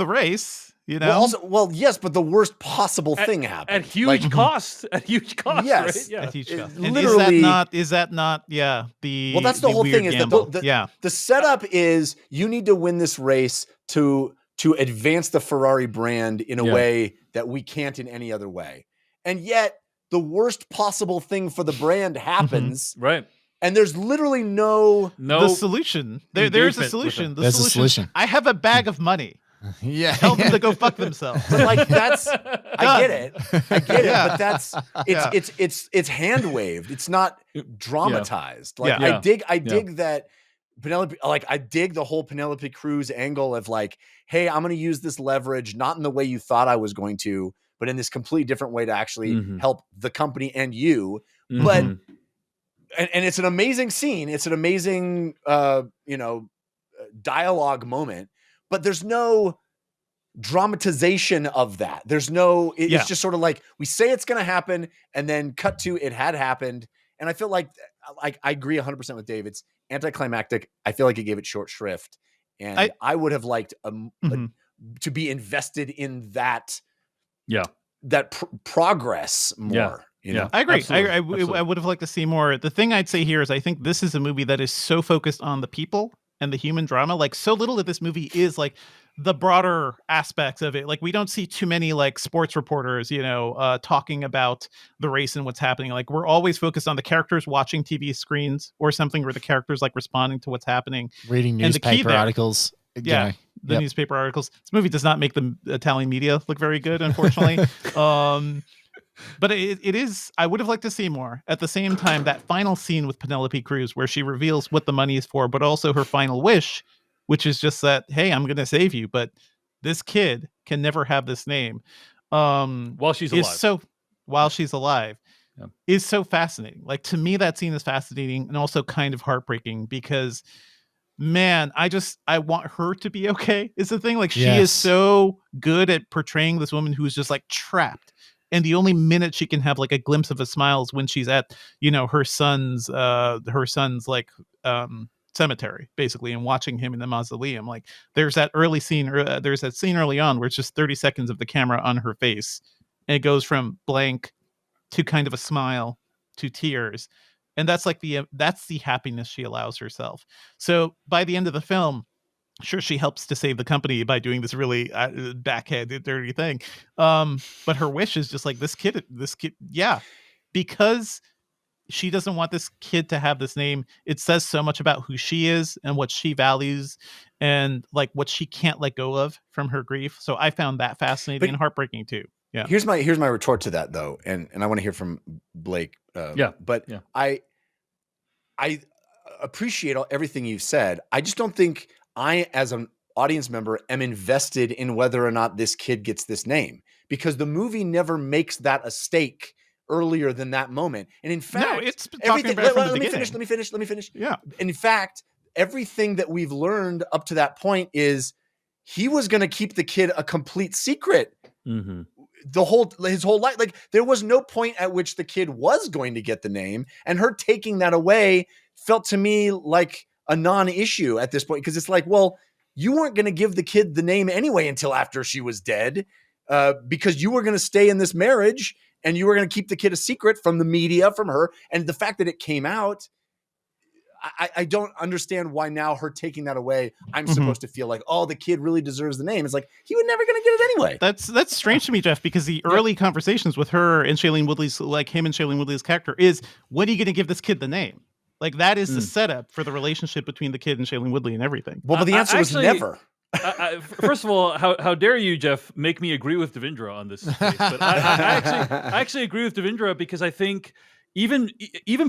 race. Yes, but the worst possible thing happened at huge cost. At huge cost. Yes, right? Yeah. At huge cost. Literally, is that not? Yeah. That's the whole thing. Is the setup is you need to win this race to advance the Ferrari brand in a way that we can't in any other way, and yet the worst possible thing for the brand happens. Right. And there's literally no The solution. There's a engagement with solution. them. The There's a solution. I have a bag of money. Yeah. Tell them to go fuck themselves. but like that's I get it. Yeah. But that's it's hand waved. It's not dramatized. Like Yeah. I dig that Penelope, like I dig the whole Penelope Cruz angle of like, hey, I'm gonna use this leverage, not in the way you thought I was going to, but in this completely different way to actually help the company and you. But and it's an amazing scene. It's an amazing dialogue moment, but there's no dramatization of that. There's no, it's just sort of like we say it's going to happen and then cut to it had happened. And I feel like I agree 100% with Dave. It's anticlimactic. I feel like it gave it short shrift, and I would have liked to be invested in that. That progress more. You know? I agree. Absolutely. I would have liked to see more. The thing I'd say here is I think this is a movie that is so focused on the people and the human drama. Like so little of this movie is like the broader aspects of it. Like we don't see too many like sports reporters, talking about the race and what's happening. Like we're always focused on the characters watching TV screens or something where the characters like responding to what's happening. Reading newspaper articles. Yeah. The newspaper articles. This movie does not make the Italian media look very good, unfortunately. But it is, I would have liked to see more. At the same time, that final scene with Penelope Cruz where she reveals what the money is for, but also her final wish, which is just that, hey, I'm going to save you, but this kid can never have this name. While she's alive. Is so fascinating. Like to me, that scene is fascinating and also kind of heartbreaking because man, I want her to be okay is the thing. Like she is so good at portraying this woman who is just like trapped. And the only minute she can have like a glimpse of a smile is when she's at, her son's like cemetery basically and watching him in the mausoleum. Like there's that scene early on where it's just 30 seconds of the camera on her face and it goes from blank to kind of a smile to tears. And that's like that's the happiness she allows herself. So by the end of the film, sure, she helps to save the company by doing this really backhanded, dirty thing. But her wish is just like this kid, because she doesn't want this kid to have this name. It says so much about who she is and what she values and like what she can't let go of from her grief. So I found that fascinating and heartbreaking too. Yeah. Here's my retort to that though. And I want to hear from Blake. I appreciate everything you've said. I just don't think I, as an audience member, am invested in whether or not this kid gets this name because the movie never makes that a stake earlier than that moment. And in fact, it's everything. Let me finish. Yeah. And in fact, everything that we've learned up to that point is he was going to keep the kid a complete secret. Mm-hmm. His whole life. Like there was no point at which the kid was going to get the name, and her taking that away felt to me like a non-issue at this point. Cause it's like, well, you weren't going to give the kid the name anyway until after she was dead, because you were going to stay in this marriage and you were going to keep the kid a secret from the media, from her. And the fact that it came out, I don't understand why now her taking that away, I'm supposed to feel like, oh, the kid really deserves the name. It's like, he was never going to get it anyway. That's strange to me, Jeff, because the early conversations with her and Shailene Woodley's, like him and Shailene Woodley's character is, when are you going to give this kid the name? Like that is the setup for the relationship between the kid and Shailene Woodley and everything. Well, but the answer was never. First of all, how dare you, Jeff, make me agree with Devindra on this case? But I actually agree with Devindra because I think even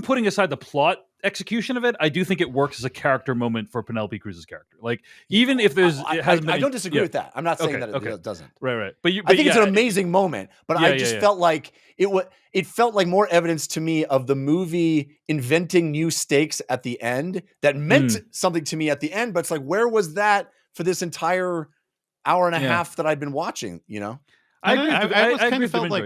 putting aside the plot execution of it, I do think it works as a character moment for Penelope Cruz's character. Like even if there's, I don't disagree with that. I'm not saying that it doesn't. Right. But I think it's an amazing moment. But I just felt like it felt like more evidence to me of the movie inventing new stakes at the end that meant something to me at the end. But it's like, where was that for this entire hour and a half that I'd been watching? I kind of felt like,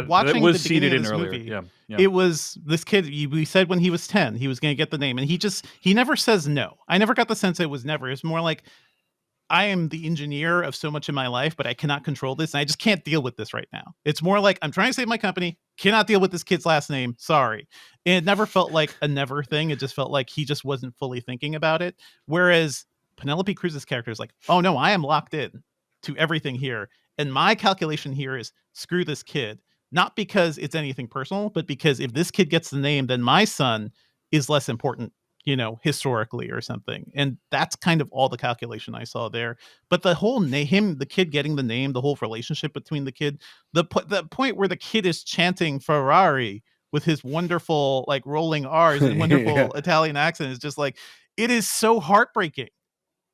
watching was the beginning seated of in this earlier. movie, Yeah. it was this kid. We said when he was 10, he was going to get the name, and he never says no. I never got the sense it was never. It's more like, I am the engineer of so much in my life, but I cannot control this, and I just can't deal with this right now. It's more like, I'm trying to save my company, cannot deal with this kid's last name. Sorry. And it never felt like a never thing. It just felt like he just wasn't fully thinking about it. Whereas Penelope Cruz's character is like, oh no, I am locked in to everything here. And my calculation here is screw this kid, not because it's anything personal, but because if this kid gets the name, then my son is less important, historically or something. And that's kind of all the calculation I saw there. But the whole him, the kid getting the name, the whole relationship between the kid, the point where the kid is chanting Ferrari with his wonderful like rolling R's and wonderful Italian accent is just like, it is so heartbreaking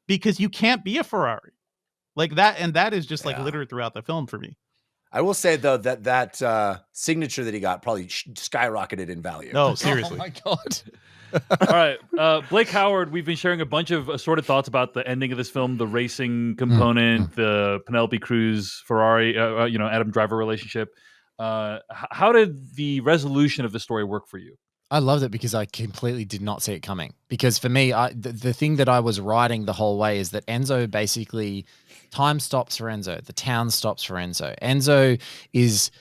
because you can't be a Ferrari like that. And that is just like littered throughout the film for me. I will say though that signature that he got probably skyrocketed in value. No, seriously. Oh my God. All right, Blake Howard, we've been sharing a bunch of assorted thoughts about the ending of this film, the racing component, the Penelope Cruz, Ferrari, Adam Driver relationship. How did the resolution of the story work for you? I loved it because I completely did not see it coming. Because for me, the thing that I was writing the whole way is that Enzo basically, time stops for Enzo. The town stops for Enzo. Enzo is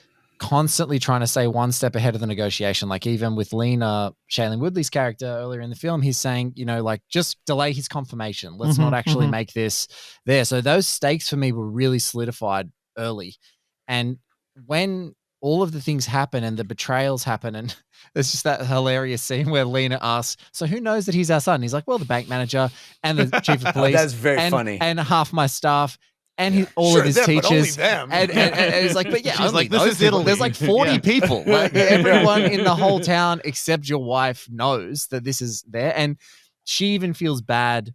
constantly trying to stay one step ahead of the negotiation. Like even with Lena, Shailene Woodley's character earlier in the film, he's saying, like just delay his confirmation. Let's not actually make this there. So those stakes for me were really solidified early. And when all of the things happen and the betrayals happen, and there's just that hilarious scene where Lena asks, so who knows that he's our son? He's like, well, the bank manager and the chief of police. That's very funny. And half my staff and all of his teachers. But only them. And he's like, but yeah, she's like, this is people. Italy. There's like 40 people. Like everyone in the whole town except your wife knows that this is there. And she even feels bad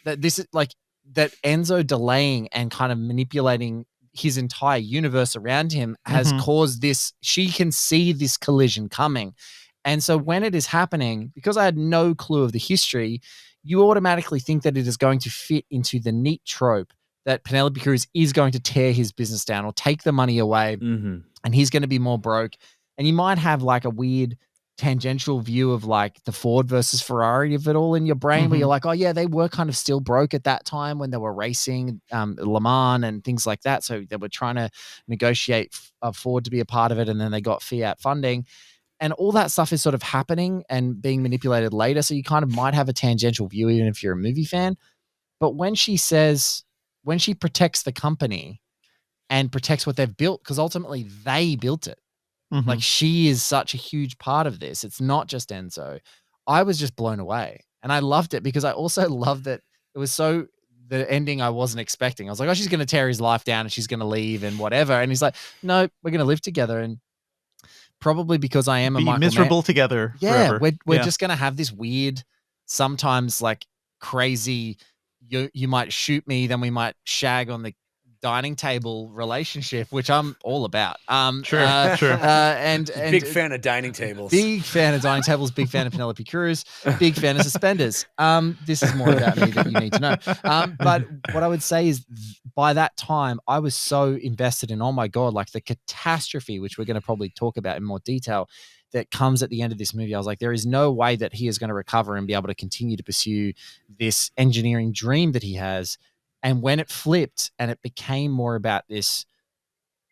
that this is like that Enzo delaying and kind of manipulating his entire universe around him has caused this. She can see this collision coming. And so when it is happening, because I had no clue of the history, you automatically think that it is going to fit into the neat trope that Penelope Cruz is going to tear his business down or take the money away and he's going to be more broke. And you might have like a weird tangential view of like the Ford versus Ferrari of it all in your brain where you're like, oh yeah, they were kind of still broke at that time when they were racing Le Mans and things like that. So they were trying to negotiate Ford to be a part of it. And then they got Fiat funding and all that stuff is sort of happening and being manipulated later. So you kind of might have a tangential view, even if you're a movie fan. But when she protects the company and protects what they've built, because ultimately they built it. Like she is such a huge part of this. It's not just Enzo. I was just blown away. And I loved it because I also loved that it was so the ending I wasn't expecting. I was like, oh, she's going to tear his life down and she's going to leave and whatever. And he's like, no, we're going to live together. And probably because I am a Michael miserable Mann, together. Yeah, forever. we're just going to have this weird, sometimes like crazy, you might shoot me, then we might shag on the dining table relationship, which I'm all about. Sure. And big fan of dining tables. Big fan of dining tables. Big fan of Penelope Cruz. Big fan of suspenders. This is more about me that you need to know. But what I would say is, by that time, I was so invested in, oh my God, like the catastrophe, which we're going to probably talk about in more detail, that comes at the end of this movie. I was like, there is no way that he is going to recover and be able to continue to pursue this engineering dream that he has. And when it flipped and it became more about this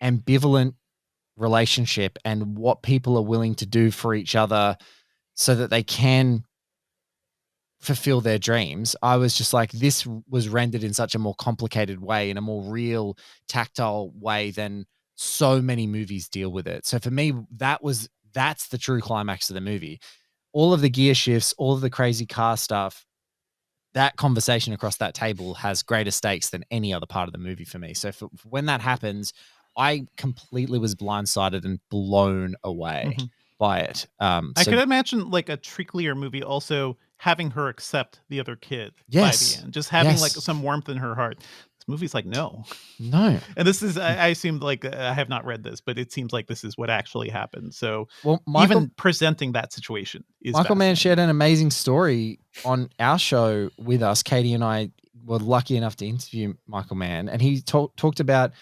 ambivalent relationship and what people are willing to do for each other so that they can fulfill their dreams, I was just like, this was rendered in such a more complicated way, in a more real, tactile way than so many movies deal with it. So for me, that's the true climax of the movie. All of the gear shifts, all of the crazy car stuff, that conversation across that table has greater stakes than any other part of the movie for me. So for when that happens, I completely was blindsided and blown away by it. I could imagine like a tricklier movie also having her accept the other kid by the end, just having like some warmth in her heart. This movie's like, no. And this is, I assumed, like, I have not read this, but it seems like this is what actually happened. So even presenting that situation is Michael Mann shared an amazing story on our show with us. Katie and I were lucky enough to interview Michael Mann, and he talked about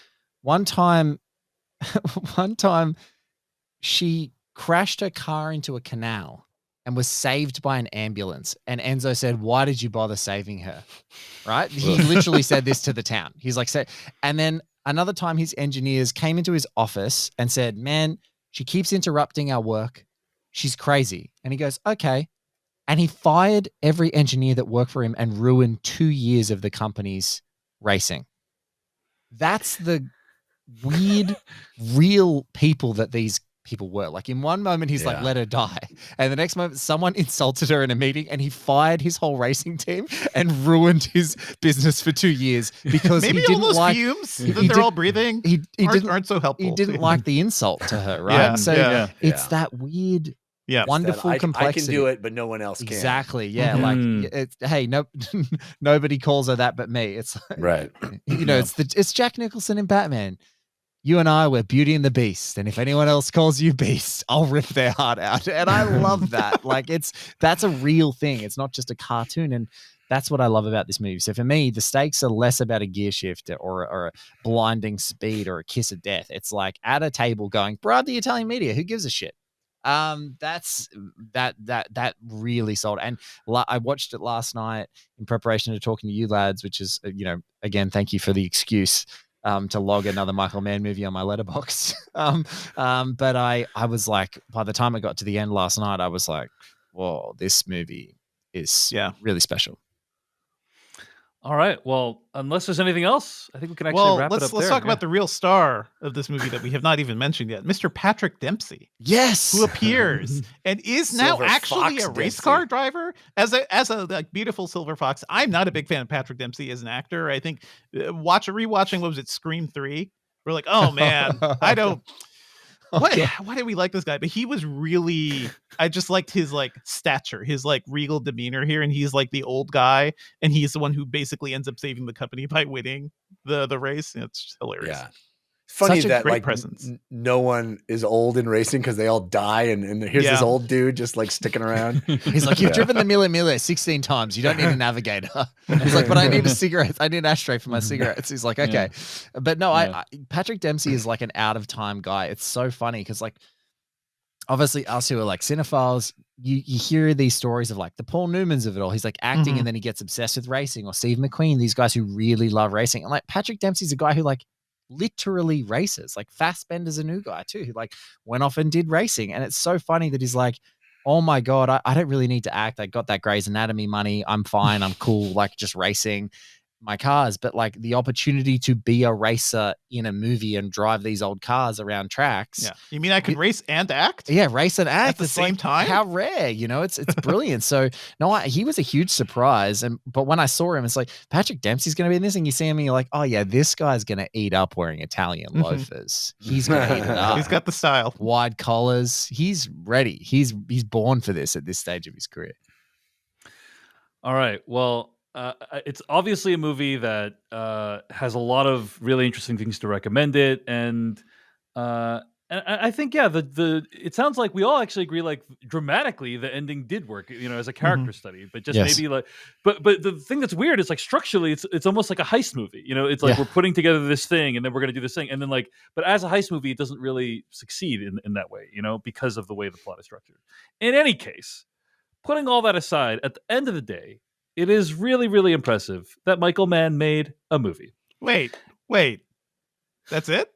one time she crashed her car into a canal and was saved by an ambulance. And Enzo said, why did you bother saving her? Right? He literally said this to the town. He's like, and then another time his engineers came into his office and said, man, she keeps interrupting our work. She's crazy. And he goes, okay. And he fired every engineer that worked for him and ruined 2 years of the company's racing. That's the weird, real people that these people were. Like in one moment, he's like, Yeah. let her die. And the next moment, someone insulted her in a meeting and he fired his whole racing team and ruined his business for 2 years because Maybe he all didn't those like fumes he that they're all did- breathing he aren't so helpful. he didn't like the insult to her, right? Yeah, So yeah. it's Yeah. that weird, Yeah. wonderful I complexity. can do it, but no one else can. Exactly. Yeah. Mhm. Like, it's, hey, no, nobody calls her that but me. It's like, Right. you know, Yeah. it's Jack Nicholson in Batman. You and I, we're Beauty and the Beast, and if anyone else calls you Beast, I'll rip their heart out. And I love that. Like, that's a real thing. It's not just a cartoon, and that's what I love about this movie. So for me, the stakes are less about a gear shift or a blinding speed or a kiss of death. It's like at a table going, bribe the Italian media. Who gives a shit? That's that really sold. And I watched it last night in preparation to talking to you lads, which is, again, thank you for the excuse to log another Michael Mann movie on my letterbox. But I was like, by the time I got to the end last night, I was like, whoa, this movie is really special. All right. Well, unless there's anything else, I think we can actually wrap it up let's there. talk about the real star of this movie that we have not even mentioned yet, Mr. Patrick Dempsey, Yes, who appears and is now Silver actually Fox a race Dempsey. car driver as a like beautiful silver fox. I'm not a big fan of Patrick Dempsey as an actor. I think rewatching, what was it, Scream 3? We're like, oh man, I don't. Why did we like this guy? But he was really, I just liked his like stature, his like regal demeanor here. And he's like the old guy, and he's the one who basically ends up saving the company by winning the race. It's just hilarious. Yeah. Funny Such a that great like presence. no one is old in racing because they all die, and here's this Yeah. old dude just like sticking around. He's like, you've Yeah. driven the Mille 16 times. You don't need a navigator. He's like, but I need a cigarette. I need an ashtray for my cigarettes. He's like, okay. But no, Yeah. Patrick Dempsey is like an out of time guy. It's so funny because like, obviously us who are like cinephiles, you hear these stories of like the Paul Newmans of it all. He's like acting and then he gets obsessed with racing, or Steve McQueen, these guys who really love racing. And like Patrick Dempsey's a guy who like literally races. Like Fassbender's a new guy too, who like went off and did racing. And it's so funny that he's like, oh my God, I don't really need to act. I got that Grey's Anatomy money. I'm fine. I'm cool. Like just racing my cars. But like the opportunity to be a racer in a movie and drive these old cars around tracks. Yeah. You mean I could race and act? Yeah, race and act At the It's same like, time? How rare, it's brilliant. So no, he was a huge surprise. But when I saw him, it's like Patrick Dempsey's going to be in this, and you see him, and you're like, oh yeah, this guy's going to eat up wearing Italian loafers. He's going to eat it up. He's got the style. Wide collars. He's ready. He's born for this at this stage of his career. All right. Well, it's obviously a movie that has a lot of really interesting things to recommend it, and I think it sounds like we all actually agree. Like dramatically, the ending did work, as a character study. But just Yes. maybe like, but the thing that's weird is like structurally, it's almost like a heist movie. It's like we're putting together this thing, and then we're gonna do this thing, and then like, but as a heist movie, it doesn't really succeed in that way, because of the way the plot is structured. In any case, putting all that aside, at the end of the day, it is really, really impressive that Michael Mann made a movie. Wait. That's it?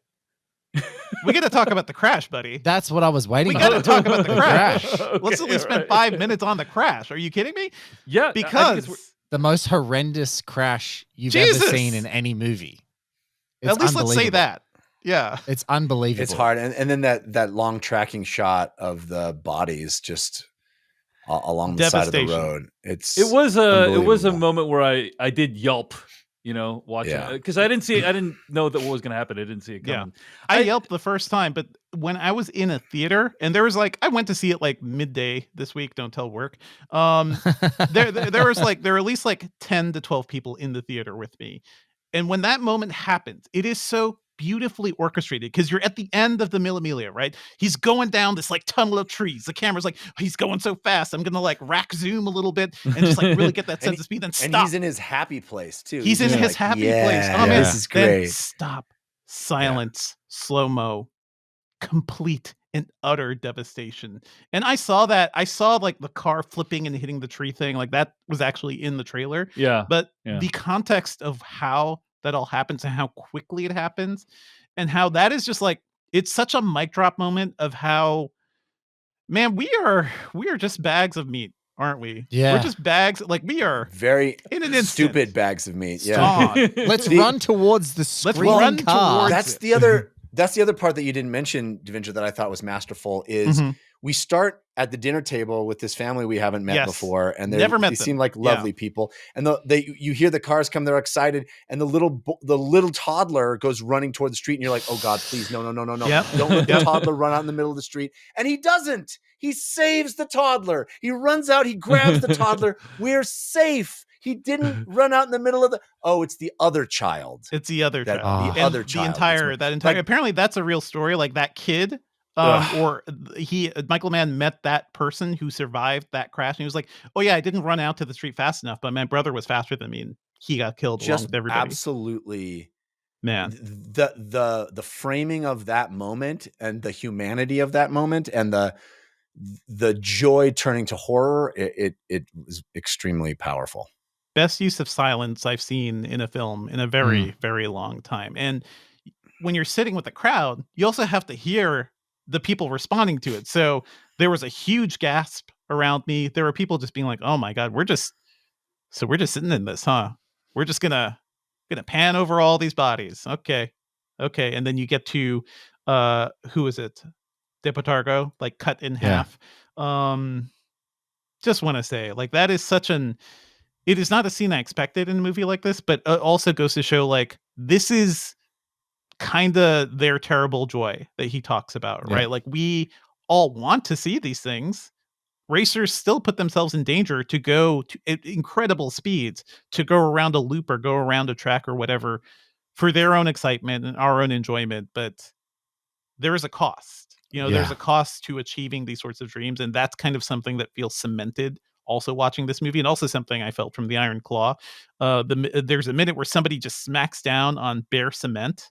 We got to talk about the crash, buddy. That's what I was waiting We on. got to talk about the crash. Okay, Let's at least spend right. 5 minutes on the crash. Are you kidding me? Yeah, I think Because The most horrendous crash you've Jesus! ever seen in any movie. It's at least let's say unbelievable. that. Yeah. It's unbelievable. It's hard, and then that long tracking shot of the bodies just along the side of the Devastation. road. It it was a unbelievable. moment where I did yelp, watching Yeah. because I didn't know that what was going to happen. I didn't see it Yeah. coming. I yelped the first time, but when I was in a theater, and there was like, I went to see it like midday this week. Don't tell work. There were at least like 10 to 12 people in the theater with me. And when that moment happens, it is so beautifully orchestrated because you're at the end of the Mille Miglia, right? He's going down this like tunnel of trees. The camera's like, he's going so fast. I'm going to like rack zoom a little bit and just like really get that sense of speed. Then And stop. he's in his happy place too. He's in just his like, happy yeah, place. Oh, man. this is Then great. stop. Silence. Slow-mo. Complete and utter devastation. And I saw like the car flipping and hitting the tree thing. Like that was actually in the trailer. Yeah, But Yeah. the context of how that all happens and how quickly it happens and how that is just like, it's such a mic drop moment of how, man, we are just bags of meat, aren't we? Yeah. We're just bags. Like we are Very in an instant. stupid bags of meat. Yeah. Gone. Let's The- run towards the Let's screaming run car. towards That's it. the other That's the other part that you didn't mention, Devindra, that I thought was masterful is Mhm. we start at the dinner table with this family we haven't met Yes. before, and Never met they them. seem like Yeah. lovely people. And you hear the cars come, they're excited, and the little toddler goes running toward the street, and you're like, oh God, please, no. Yep. Don't let the Yep. toddler run out in the middle of the street. And he doesn't. He saves the toddler. He runs out, he grabs the toddler. We're safe. He didn't run out in the middle of it's the other child. It's the other That- child. the And other child. that entire Like- apparently that's a real story. Like that kid, Ugh. Michael Mann met that person who survived that crash, and he was like, "Oh yeah, I didn't run out to the street fast enough, but my brother was faster than me, and he got killed along Just with everybody." absolutely. Man, The framing of that moment and the humanity of that moment and the joy turning to horror, it was extremely powerful. best use of silence I've seen in a film in a very, very long time. And when you're sitting with a crowd, you also have to hear the people responding to it. So there was a huge gasp around me. There were people just being like, "Oh my God, we're just sitting in this, huh? We're just gonna pan over all these bodies." Okay. And then you get to who is it? Depotargo, like cut in half. Just want to say, like, that is it is not a scene I expected in a movie like this, but also goes to show, like, this is kind of their terrible joy that he talks about, Yeah. right? Like, we all want to see these things. Racers still put themselves in danger to go to incredible speeds to go around a loop or go around a track or whatever for their own excitement and our own enjoyment. But there is a cost. There's Yeah. a cost to achieving these sorts of dreams. And that's kind of something that feels cemented also watching this movie, and also something I felt from the Iron Claw. There's a minute where somebody just smacks down on bare cement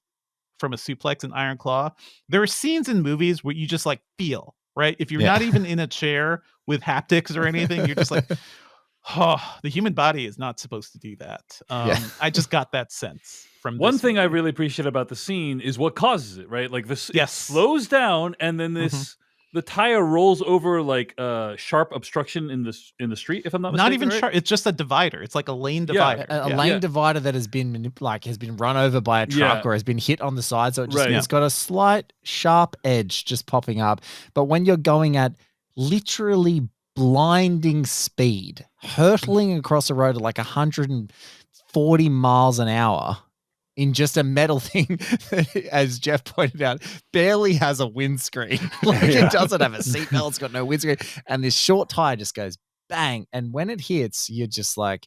from a suplex in Iron Claw. There are scenes in movies where you just like feel, right? If you're Yeah. not even in a chair with haptics or anything, you're just like, oh, the human body is not supposed to do that. I just got that sense from One this thing I movie. really appreciate about the scene is what causes it, right? Like this, Yes. it slows down, and then the tire rolls over like a sharp obstruction in the street. If I'm not mistaken, Not even right? sharp. It's just a divider. It's like a lane divider. A Yeah. lane divider that has been has been run over by a truck Yeah. or has been hit on the side, so Right. it's got a slight sharp edge just popping up. But when you're going at literally blinding speed, hurtling across a road at like 140 miles an hour in just a metal thing that, as Jeff pointed out, barely has a windscreen. Like it doesn't have a seatbelt, it's got no windscreen, and this short tire just goes bang, and when it hits, you're just like,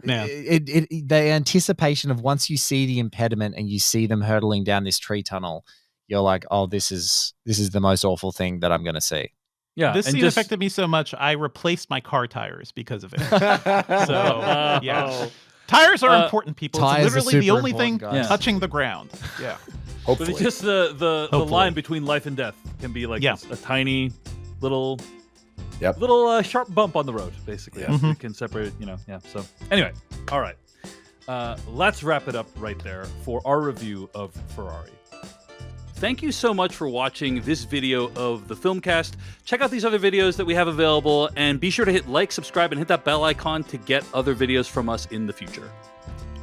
Man. the anticipation of once you see the impediment and you see them hurtling down this tree tunnel, you're like, oh, this is the most awful thing that I'm going to see. Yeah, This and scene just- affected me so much, I replaced my car tires because of it. So, yeah. Tires are important, people. Tires It's are literally the super only thing important, guys. touching the ground. Yeah. But Hopefully. it's just the Hopefully. line between life and death can be like Yeah. a tiny little Yep. little sharp bump on the road, basically. Yeah. It can separate, yeah. So anyway, all right. Let's wrap it up right there for our review of Ferrari. Thank you so much for watching this video of the Filmcast. Check out these other videos that we have available, and be sure to hit like, subscribe, and hit that bell icon to get other videos from us in the future.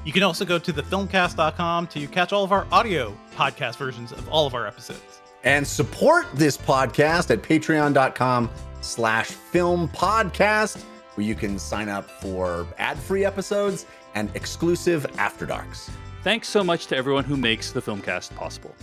You can also go to thefilmcast.com to catch all of our audio podcast versions of all of our episodes. And support this podcast at patreon.com/filmpodcast, where you can sign up for ad-free episodes and exclusive After Darks. Thanks so much to everyone who makes the Filmcast possible.